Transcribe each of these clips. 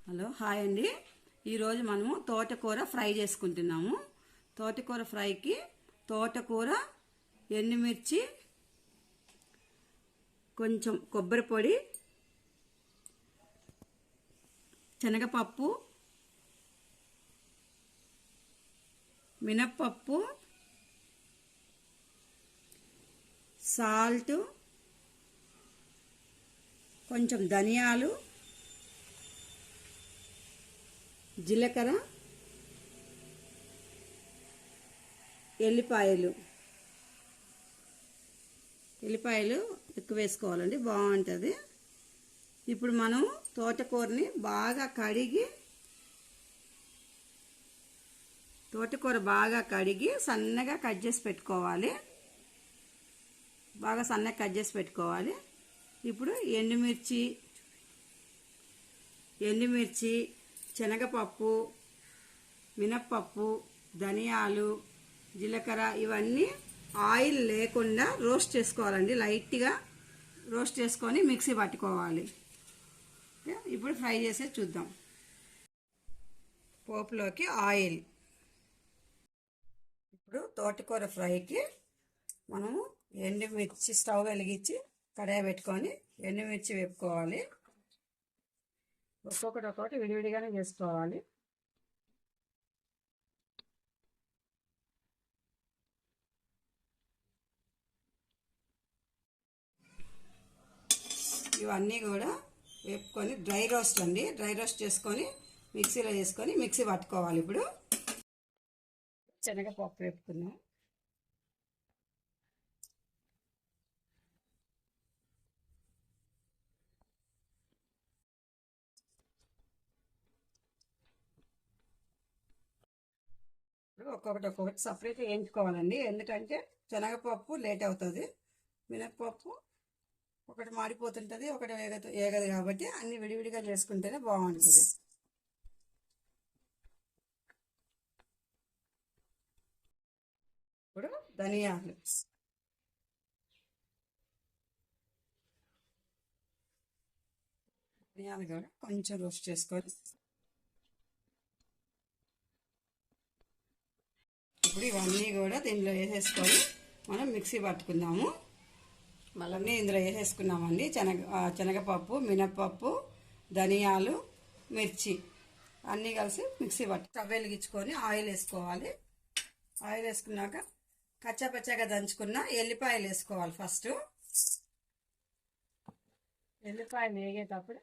Hello hi అండి. ఈరోజు మనము తోటకూర ఫ్రై చేసుకుంటున్నాము. తోటకూర ఫ్రైకి తోటకూర, ఎండుమిర్చి, కొంచెం కొబ్బరి పొడి, శనగపప్పు, మినప్పప్పు, సాల్ట్, కొంచెం ధనియాలు, జీలకర్ర, ఎల్లిపాయలు ఎక్కువ వేసుకోవాలండి, బాగుంటుంది. ఇప్పుడు మనం తోటకూర బాగా కడిగి సన్నగా కట్ చేసి పెట్టుకోవాలి. ఇప్పుడు ఎండుమిర్చి, శనగపప్పు, మినప్పప్పు, ధనియాలు, జీలకర్ర ఇవన్నీ ఆయిల్ లేకుండా రోస్ట్ చేసుకోవాలండి. లైట్గా రోస్ట్ చేసుకొని మిక్సీ పట్టుకోవాలి. ఇప్పుడు ఫ్రై చేసి చూద్దాం. పోపులోకి ఆయిల్. ఇప్పుడు తోటకూర ఫ్రైకి మనము ఎండుమిర్చి స్టవ్ వెలిగించి కడాయి పెట్టుకొని ఎండుమిర్చి వేపుకోవాలి. ఒక్కొక్కటి విడివిడిగానే చేసుకోవాలి. ఇవన్నీ కూడా వేపుకొని డ్రై రోస్ట్ చేసుకొని మిక్సీలో వేసుకొని మిక్సీ పట్టుకోవాలి. ఇప్పుడు శనగపప్పు వేపుకున్నాం. ఒక్కొక్కటి సపరేట్గా వేయించుకోవాలండి, ఎందుకంటే శనగపప్పు లేట్ అవుతుంది, మినప్పప్పు ఒకటి మాడిపోతుంటుంది, ఒకటి వేగదు కాబట్టి అన్ని విడివిడిగా చేసుకుంటేనే బాగుంటుంది. ఇప్పుడు ధనియాలు కూడా కొంచెం రోస్ట్ చేసుకొని ఇప్పుడు ఇవన్నీ కూడా దీనిలో వేసేసుకొని మనం మిక్సీ పట్టుకుందాము. మళ్ళీ ఇందులో వేసేసుకున్నామండి శనగపప్పు, మినప్పప్పు, ధనియాలు, మిర్చి అన్నీ కలిసి మిక్సీ స్టవ్ వెలిగించుకొని ఆయిల్ వేసుకోవాలి. ఆయిల్ వేసుకున్నాక కచ్చాపచ్చాగా దంచుకున్న ఎల్లిపాయలు వేసుకోవాలి. ఫస్ట్ ఎల్లిపాయలు వేగేటప్పుడు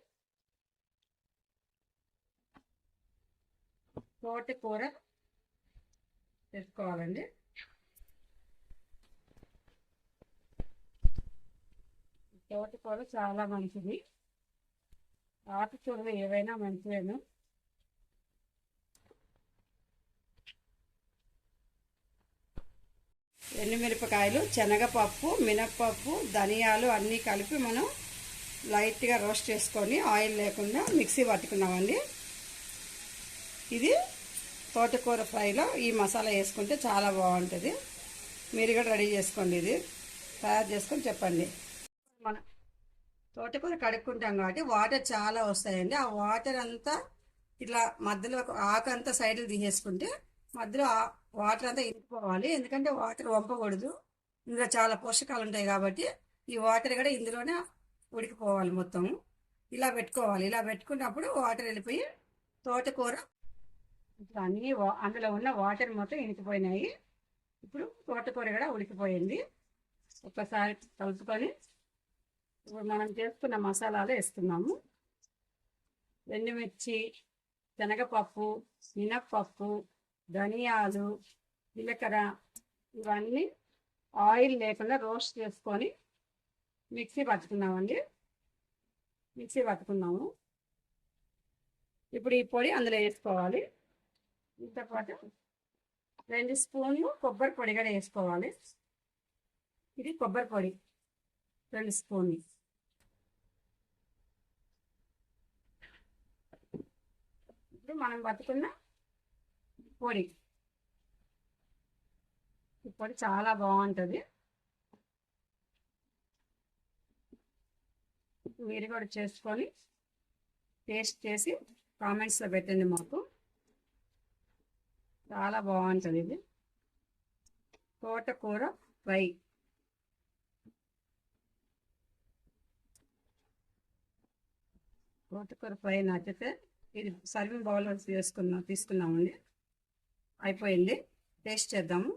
తోటకూర వేసుకోవాలండి. తోటకూర చాలా మంచిది, ఆకుకూరలు ఏవైనా మంచివేను. ఎండుమిరపకాయలు, శనగపప్పు, మినప్పప్పు, ధనియాలు అన్నీ కలిపి మనం లైట్గా రోస్ట్ చేసుకొని ఆయిల్ లేకుండా మిక్సీ పట్టుకున్నామండి. ఇది తోటకూర ఫ్రైలో ఈ మసాలా వేసుకుంటే చాలా బాగుంటుంది. మీరు కూడా రెడీ చేసుకోండి, ఇది తయారు చేసుకొని చెప్పండి. మనం తోటకూర కడుక్కుంటాం కాబట్టి వాటర్ చాలా వస్తాయండి. ఆ వాటర్ అంతా ఇట్లా మధ్యలో ఆకు అంతా సైడ్కి తీసేసుకుంటే మధ్యలో వాటర్ అంతా ఇంకిపోవాలి, ఎందుకంటే వాటర్ వంపకూడదు. ఇందులో చాలా పోషకాలు ఉంటాయి కాబట్టి ఈ వాటర్ కూడా ఇందులోనే ఉడికిపోవాలి మొత్తం. ఇలా పెట్టుకోవాలి. ఇలా పెట్టుకున్నప్పుడు వాటర్ వెళ్ళిపోయి తోటకూర ఇట్లా అన్నీ అందులో ఉన్న వాటర్ మొత్తం ఇంకిపోయినాయి. ఇప్పుడు తోటకూర కూడా ఉడికిపోయింది. ఒక్కసారి కలుపుకొని ఇప్పుడు మనం చేసుకున్న మసాలాలు వేస్తున్నాము. ఎండుమిర్చి, శనగపప్పు, మినప్పప్పు, ధనియాలు, జీలకర్ర ఇవన్నీ ఆయిల్ లేకుండా రోస్ట్ చేసుకొని మిక్సీ పట్టుకున్నాము. ఇప్పుడు ఈ పొడి అందులో వేసుకోవాలి. ఇంతపాటు 2 స్పూన్లు కొబ్బరి పొడి కూడా వేసుకోవాలి. ఇది కొబ్బరి పొడి 2 స్పూన్లు. ఇప్పుడు మనం పట్టుకున్న పొడి, ఈ పొడి చాలా బాగుంటుంది. మీరు కూడా చేసుకొని టేస్ట్ చేసి కామెంట్స్లో పెట్టండి మాకు. చాలా బాగుంటుంది ఇది తోటకూర ఫ్రై. తోటకూర ఫ్రై నచ్చితే ఇది సర్వింగ్ బౌల్లో తీసుకున్నామండి. అయిపోయింది, టేస్ట్ చేద్దాము.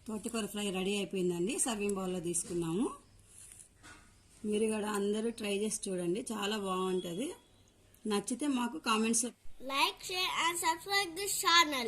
తోటకూర ఫ్రై రెడీ అయిపోయిందండి, సర్వింగ్ బౌల్లో తీసుకున్నాము. మీరు కూడా అందరూ ట్రై చేసి చూడండి, చాలా బాగుంటుంది. నచ్చితే మాకు comments like, share and subscribe this channel.